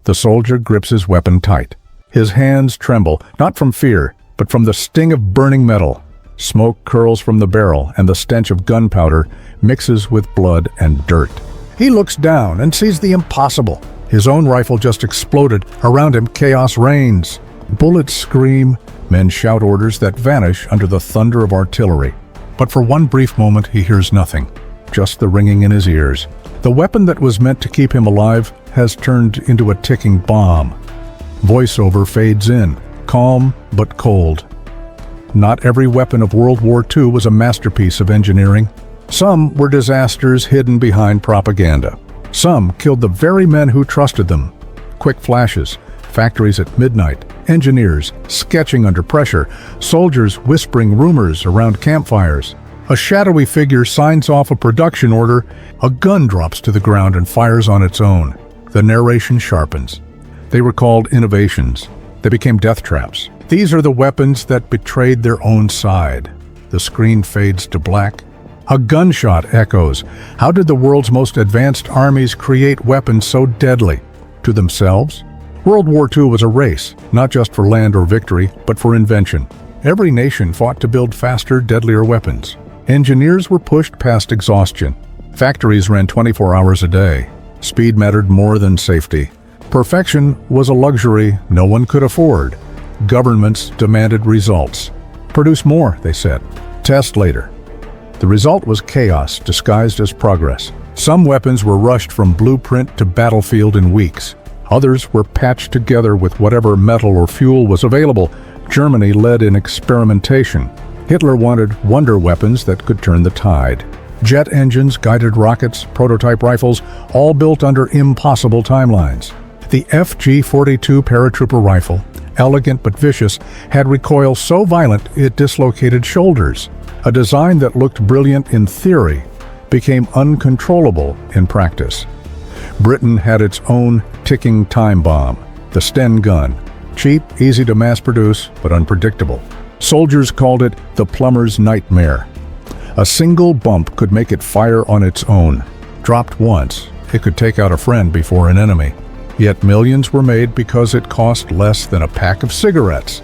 The soldier grips his weapon tight. His hands tremble, not from fear, but from the sting of burning metal. Smoke curls from the barrel, and the stench of gunpowder mixes with blood and dirt. He looks down and sees the impossible. His own rifle just exploded. Around him, chaos reigns. Bullets scream. Men shout orders that vanish under the thunder of artillery. But for one brief moment, he hears nothing, just the ringing in his ears. The weapon that was meant to keep him alive has turned into a ticking bomb. Voiceover fades in, calm but cold. Not every weapon of World War II was a masterpiece of engineering. Some were disasters hidden behind propaganda. Some killed the very men who trusted them. Quick flashes, factories at midnight, engineers sketching under pressure, soldiers whispering rumors around campfires. A shadowy figure signs off a production order, a gun drops to the ground and fires on its own. The narration sharpens. They were called innovations. They became death traps. These are the weapons that betrayed their own side. The screen fades to black. A gunshot echoes. How did the world's most advanced armies create weapons so deadly? To themselves? World War II was a race, not just for land or victory, but for invention. Every nation fought to build faster, deadlier weapons. Engineers were pushed past exhaustion. Factories ran 24 hours a day. Speed mattered more than safety. Perfection was a luxury no one could afford. Governments demanded results. Produce more, they said. Test later. The result was chaos disguised as progress. Some weapons were rushed from blueprint to battlefield in weeks. Others were patched together with whatever metal or fuel was available. Germany led in experimentation. Hitler wanted wonder weapons that could turn the tide. Jet engines, guided rockets, prototype rifles, all built under impossible timelines. The FG-42 paratrooper rifle, elegant but vicious, had recoil so violent it dislocated shoulders. A design that looked brilliant in theory became uncontrollable in practice. Britain had its own ticking time bomb, the Sten gun. Cheap, easy to mass produce, but unpredictable. Soldiers called it the plumber's nightmare. A single bump could make it fire on its own. Dropped once, it could take out a friend before an enemy. Yet millions were made because it cost less than a pack of cigarettes.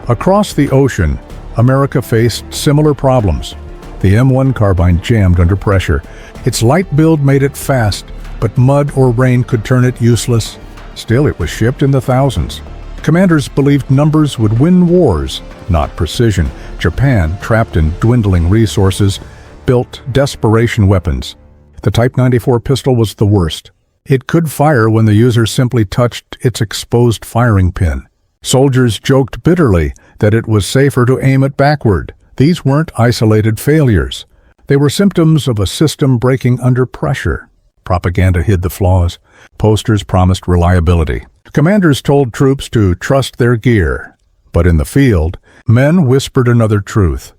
Across the ocean, America faced similar problems. The M1 carbine jammed under pressure. Its light build made it fast, but mud or rain could turn it useless. Still, it was shipped in the thousands. Commanders believed numbers would win wars, not precision. Japan, trapped in dwindling resources, built desperation weapons. The Type 94 pistol was the worst. It could fire when the user simply touched its exposed firing pin. Soldiers joked bitterly that it was safer to aim it backward. These weren't isolated failures. They were symptoms of a system breaking under pressure. Propaganda hid the flaws. Posters promised reliability. Commanders told troops to trust their gear. But in the field, men whispered another truth.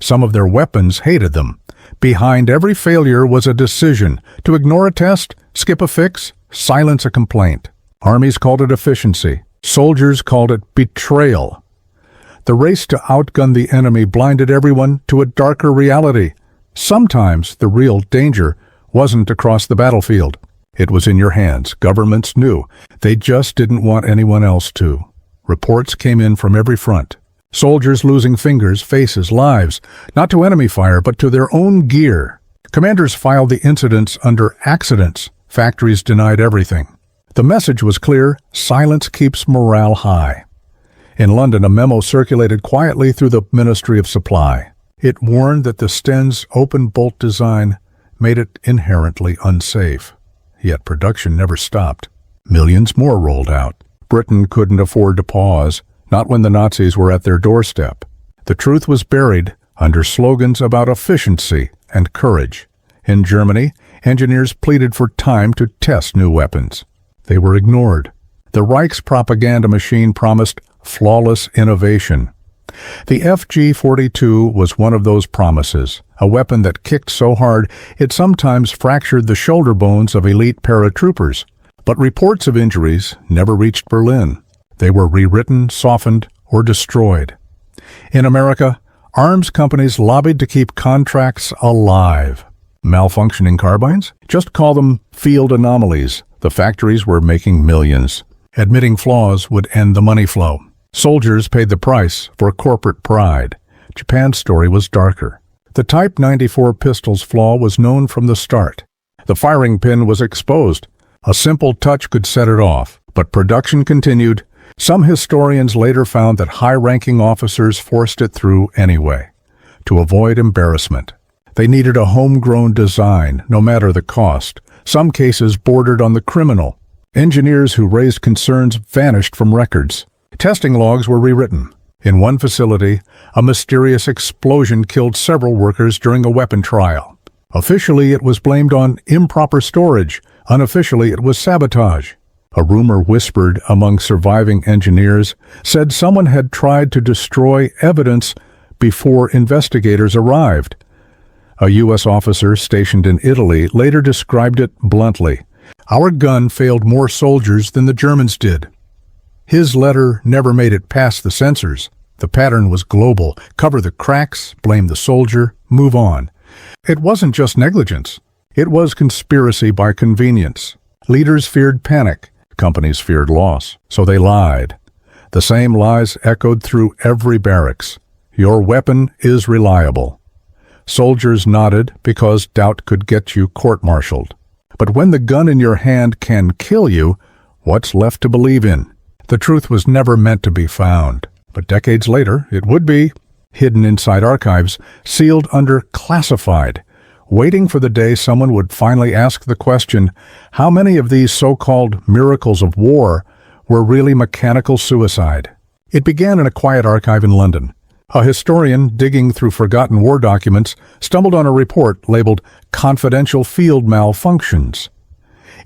Some of their weapons hated them. Behind every failure was a decision to ignore a test, skip a fix, silence a complaint. Armies called it efficiency. Soldiers called it betrayal. The race to outgun the enemy blinded everyone to a darker reality. Sometimes the real danger wasn't across the battlefield. It was in your hands. Governments knew. They just didn't want anyone else to. Reports came in from every front. Soldiers losing fingers, faces, lives, not to enemy fire, but to their own gear. Commanders filed the incidents under accidents. Factories denied everything. The message was clear: silence keeps morale high. In London, a memo circulated quietly through the Ministry of Supply. It warned that the Sten's open bolt design made it inherently unsafe. Yet production never stopped. Millions more rolled out. Britain couldn't afford to pause, not when the Nazis were at their doorstep. The truth was buried under slogans about efficiency and courage. In Germany, engineers pleaded for time to test new weapons. They were ignored. The Reich's propaganda machine promised flawless innovation. The FG-42 was one of those promises, a weapon that kicked so hard it sometimes fractured the shoulder bones of elite paratroopers. But reports of injuries never reached Berlin. They were rewritten, softened, or destroyed. In America, arms companies lobbied to keep contracts alive. Malfunctioning carbines? Just call them field anomalies. The factories were making millions. Admitting flaws would end the money flow. Soldiers paid the price for corporate pride. Japan's story was darker. The Type 94 pistol's flaw was known from the start. The firing pin was exposed. A simple touch could set it off, but production continued. Some historians later found that high-ranking officers forced it through anyway, to avoid embarrassment. They needed a homegrown design, no matter the cost. Some cases bordered on the criminal. Engineers who raised concerns vanished from records. Testing logs were rewritten. In one facility, a mysterious explosion killed several workers during a weapon trial. Officially, it was blamed on improper storage. Unofficially, it was sabotage. A rumor whispered among surviving engineers said someone had tried to destroy evidence before investigators arrived. A U.S. officer stationed in Italy later described it bluntly. "Our gun failed more soldiers than the Germans did." His letter never made it past the censors. The pattern was global. Cover the cracks, blame the soldier, move on. It wasn't just negligence. It was conspiracy by convenience. Leaders feared panic. Companies feared loss. So they lied. The same lies echoed through every barracks. Your weapon is reliable. Soldiers nodded because doubt could get you court-martialed. But when the gun in your hand can kill you, what's left to believe in? The truth was never meant to be found. But decades later, it would be, hidden inside archives, sealed under classified, waiting for the day someone would finally ask the question, how many of these so-called miracles of war were really mechanical suicide? It began in a quiet archive in London. A historian digging through forgotten war documents stumbled on a report labeled Confidential Field Malfunctions.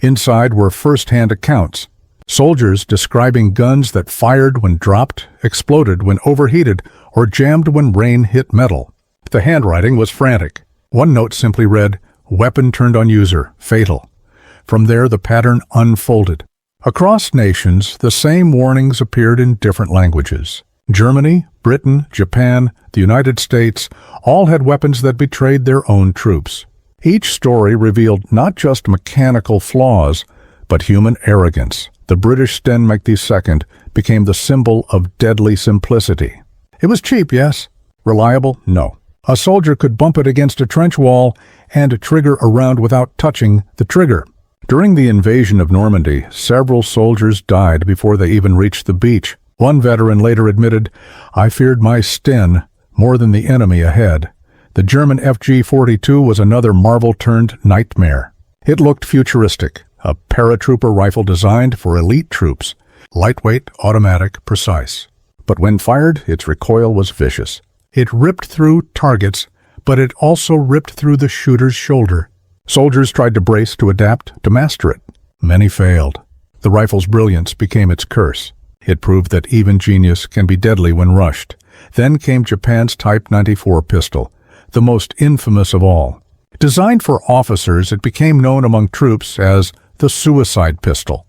Inside were first-hand accounts. Soldiers describing guns that fired when dropped, exploded when overheated, or jammed when rain hit metal. The handwriting was frantic. One note simply read, "Weapon turned on user, fatal." From there, the pattern unfolded. Across nations, the same warnings appeared in different languages. Germany, Britain, Japan, the United States, all had weapons that betrayed their own troops. Each story revealed not just mechanical flaws, but human arrogance. The British Sten II became the symbol of deadly simplicity. It was cheap, yes. Reliable? No. A soldier could bump it against a trench wall and trigger a round without touching the trigger. During the invasion of Normandy, several soldiers died before they even reached the beach. One veteran later admitted, "I feared my Sten more than the enemy ahead." The German FG-42 was another marvel-turned-nightmare. It looked futuristic, a paratrooper rifle designed for elite troops. Lightweight, automatic, precise. But when fired, its recoil was vicious. It ripped through targets, but it also ripped through the shooter's shoulder. Soldiers tried to brace, to adapt, to master it. Many failed. The rifle's brilliance became its curse. It proved that even genius can be deadly when rushed. Then came Japan's Type 94 pistol, the most infamous of all. Designed for officers, it became known among troops as the suicide pistol.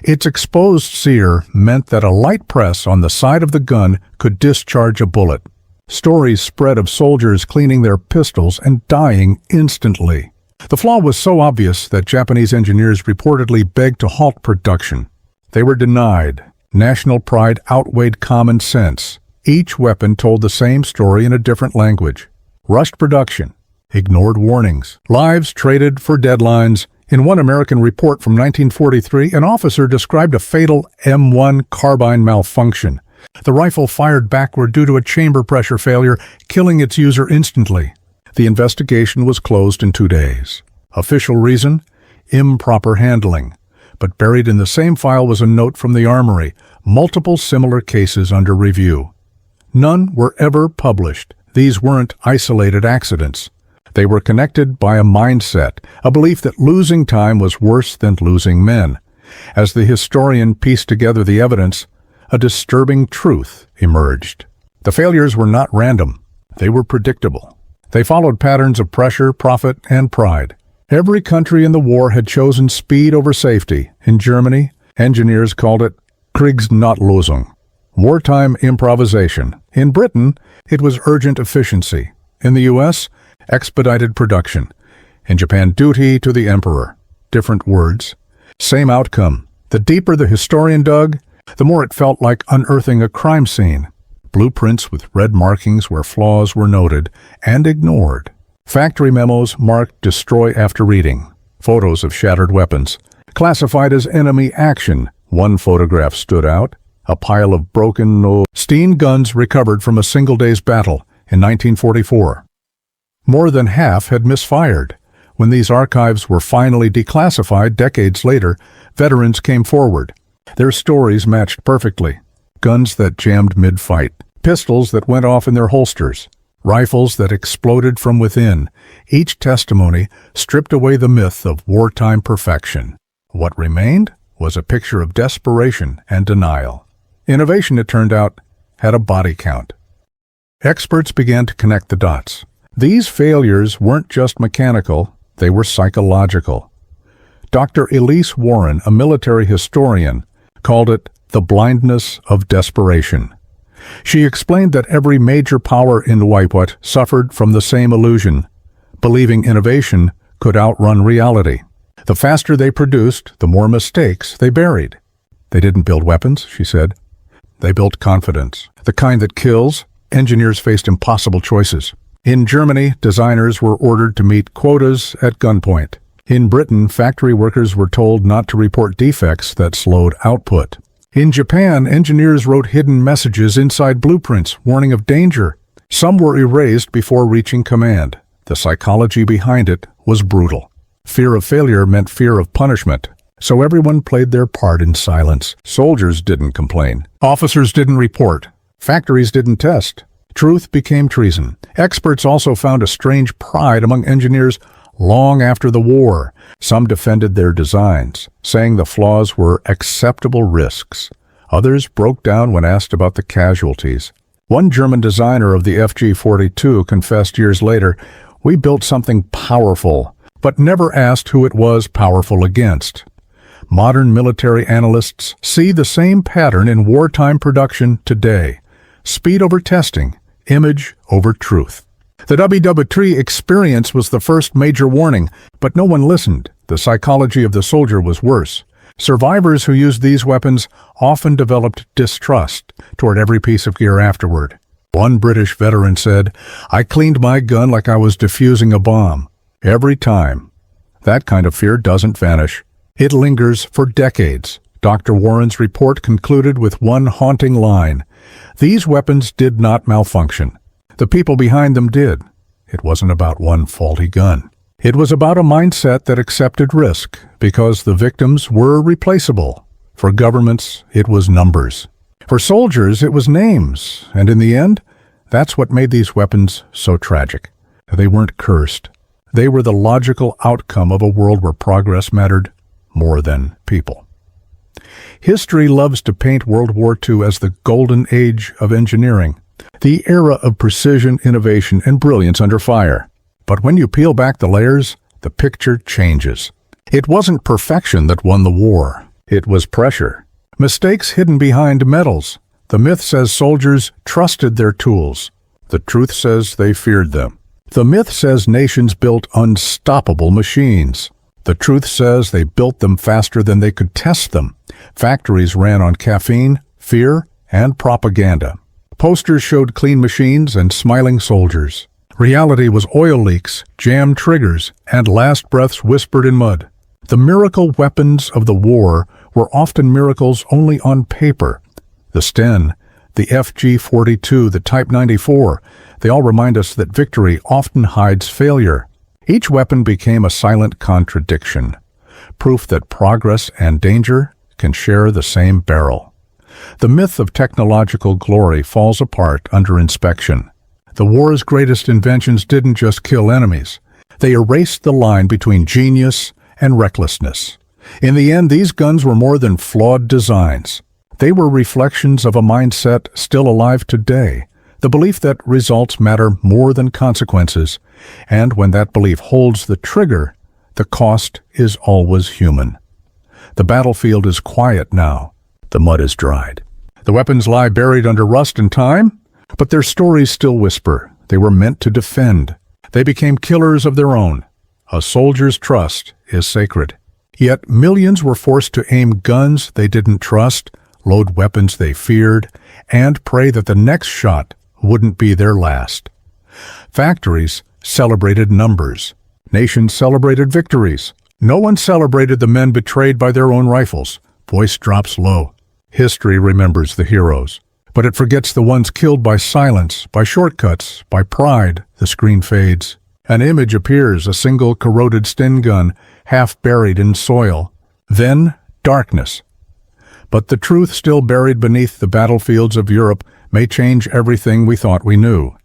Its exposed sear meant that a light press on the side of the gun could discharge a bullet. Stories spread of soldiers cleaning their pistols and dying instantly. The flaw was so obvious that Japanese engineers reportedly begged to halt production. They were denied. National pride outweighed common sense. Each weapon told the same story in a different language. Rushed production. Ignored warnings. Lives traded for deadlines. In one American report from 1943, an officer described a fatal M1 carbine malfunction. The rifle fired backward due to a chamber pressure failure, killing its user instantly. The investigation was closed in 2 days. Official reason? Improper handling. But buried in the same file was a note from the armory, multiple similar cases under review. None were ever published. These weren't isolated accidents. They were connected by a mindset, a belief that losing time was worse than losing men. As the historian pieced together the evidence, a disturbing truth emerged. The failures were not random. They were predictable. They followed patterns of pressure, profit, and pride. Every country in the war had chosen speed over safety. In Germany, engineers called it Kriegsnotlösung, wartime improvisation. In Britain, it was urgent efficiency. In the U.S., expedited production. In Japan, duty to the emperor. Different words. Same outcome. The deeper the historian dug, the more it felt like unearthing a crime scene. Blueprints with red markings where flaws were noted and ignored. Factory memos marked destroy after reading. Photos of shattered weapons. Classified as enemy action. One photograph stood out. A pile of broken Steen guns recovered from a single day's battle in 1944. More than half had misfired. When these archives were finally declassified decades later, veterans came forward. Their stories matched perfectly. Guns that jammed mid-fight. Pistols that went off in their holsters. Rifles that exploded from within. Each testimony stripped away the myth of wartime perfection. What remained was a picture of desperation and denial. Innovation, it turned out, had a body count. Experts began to connect the dots. These failures weren't just mechanical, they were psychological. Dr. Elise Warren, a military historian, called it the blindness of desperation. She explained that every major power in WWII suffered from the same illusion, believing innovation could outrun reality. The faster they produced, the more mistakes they buried. They didn't build weapons, she said. They built confidence. The kind that kills. Engineers faced impossible choices. In Germany, designers were ordered to meet quotas at gunpoint. In Britain, factory workers were told not to report defects that slowed output. In Japan, engineers wrote hidden messages inside blueprints, warning of danger. Some were erased before reaching command. The psychology behind it was brutal. Fear of failure meant fear of punishment. So everyone played their part in silence. Soldiers didn't complain. Officers didn't report. Factories didn't test. Truth became treason. Experts also found a strange pride among engineers long after the war. Some defended their designs, saying the flaws were acceptable risks. Others broke down when asked about the casualties. One German designer of the FG-42 confessed years later, "We built something powerful, but never asked who it was powerful against." Modern military analysts see the same pattern in wartime production today. Speed over testing, image over truth. The WWII experience was the first major warning, but no one listened. The psychology of the soldier was worse. Survivors who used these weapons often developed distrust toward every piece of gear afterward. One British veteran said, "I cleaned my gun like I was defusing a bomb. Every time." That kind of fear doesn't vanish. It lingers for decades. Dr. Warren's report concluded with one haunting line. These weapons did not malfunction. The people behind them did. It wasn't about one faulty gun. It was about a mindset that accepted risk because the victims were replaceable. For governments, it was numbers. For soldiers, it was names. And in the end, that's what made these weapons so tragic. They weren't cursed. They were the logical outcome of a world where progress mattered more than people. History loves to paint World War II as the golden age of engineering, the era of precision, innovation, and brilliance under fire. But when you peel back the layers, the picture changes. It wasn't perfection that won the war. It was pressure. Mistakes hidden behind medals. The myth says soldiers trusted their tools. The truth says they feared them. The myth says nations built unstoppable machines. The truth says they built them faster than they could test them. Factories ran on caffeine, fear, and propaganda. Posters showed clean machines and smiling soldiers. Reality was oil leaks, jammed triggers, and last breaths whispered in mud. The miracle weapons of the war were often miracles only on paper. The Sten, the FG-42, the Type 94, they all remind us that victory often hides failure. Each weapon became a silent contradiction, proof that progress and danger can share the same barrel. The myth of technological glory falls apart under inspection. The war's greatest inventions didn't just kill enemies. They erased the line between genius and recklessness. In the end, these guns were more than flawed designs. They were reflections of a mindset still alive today, the belief that results matter more than consequences, and when that belief holds the trigger, the cost is always human. The battlefield is quiet now. The mud is dried. The weapons lie buried under rust and time, but their stories still whisper. They were meant to defend. They became killers of their own. A soldier's trust is sacred. Yet millions were forced to aim guns they didn't trust, load weapons they feared, and pray that the next shot wouldn't be their last. Factories celebrated numbers. Nations celebrated victories. No one celebrated the men betrayed by their own rifles. Voice drops low. History remembers the heroes, but it forgets the ones killed by silence, by shortcuts, by pride. The screen fades. An image appears, a single corroded Sten gun, half buried in soil. Then, darkness. But the truth still buried beneath the battlefields of Europe may change everything we thought we knew.